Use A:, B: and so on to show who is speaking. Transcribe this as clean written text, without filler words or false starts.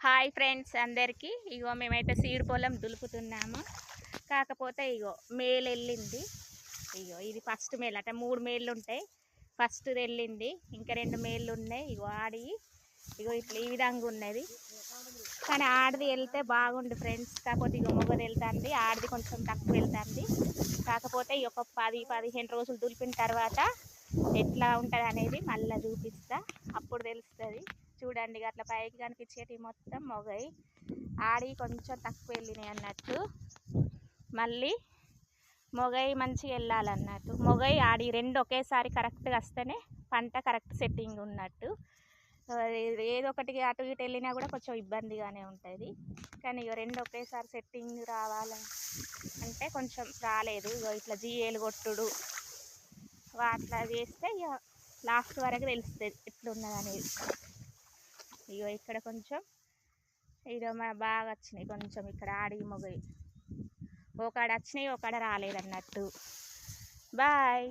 A: Hi friends అందరికీ. ఇగో మేమైతే seed పొలం దులుపుతున్నాము. కాకపోతే ఇగో మేలు వెళ్ళింది. ఇగో ఇది ఫస్ట్ మేలు అంటే 3 మేళ్ళు ఉంటాయి. ఫస్ట్ వెళ్ళింది, ఇంకా 2 మేళ్ళు ఉన్నాయి. ఇగో ఆడి ఇగో ఇట్లా ఈ విధంగా ఉన్నది. కానీ ఆడిది వెళ్తే బాగుండు ఫ్రెండ్స్. కాకపోతే ఇగో మొగది వెళ్తుంది, ఆడిది కొంచెం తక్కువ వెళ్తుంది. కాకపోతే ఈ ఒక 10-15 రోజులు దులిపిన తర్వాత ఎట్లా ఉంటుంది అనేది మళ్ళీ చూపిస్తా, అప్పుడు తెలుస్తుంది. చూడండి అట్లా పైకి కనిపించేటి మొత్తం మొగయి, ఆడి కొంచెం తక్కువ వెళ్ళినాయి అన్నట్టు. మళ్ళీ మొగయి మంచిగా వెళ్ళాలన్నట్టు. మొగయి ఆడి రెండు ఒకేసారి కరెక్ట్గా వస్తేనే పంట కరెక్ట్ సెట్టింగ్ ఉన్నట్టు. ఏదో ఒకటి అటు ఇటు వెళ్ళినా కూడా కొంచెం ఇబ్బందిగానే ఉంటుంది. కానీ ఇక రెండు ఒకేసారి సెట్టింగ్ రావాలంటే కొంచెం రాలేదు. ఇట్లా జీఏలు కొట్టుడు అట్లా చేస్తే ఇక లాస్ట్ వరకు తెలుస్తుంది ఎట్లున్నది అనేది. ఇగో ఇక్కడ కొంచెం ఇక బాగా వచ్చినాయి. కొంచెం ఇక్కడ ఆడి మొగయి ఒకడ వచ్చినాయి, ఒకడ రాలేదన్నట్టు. బాయ్.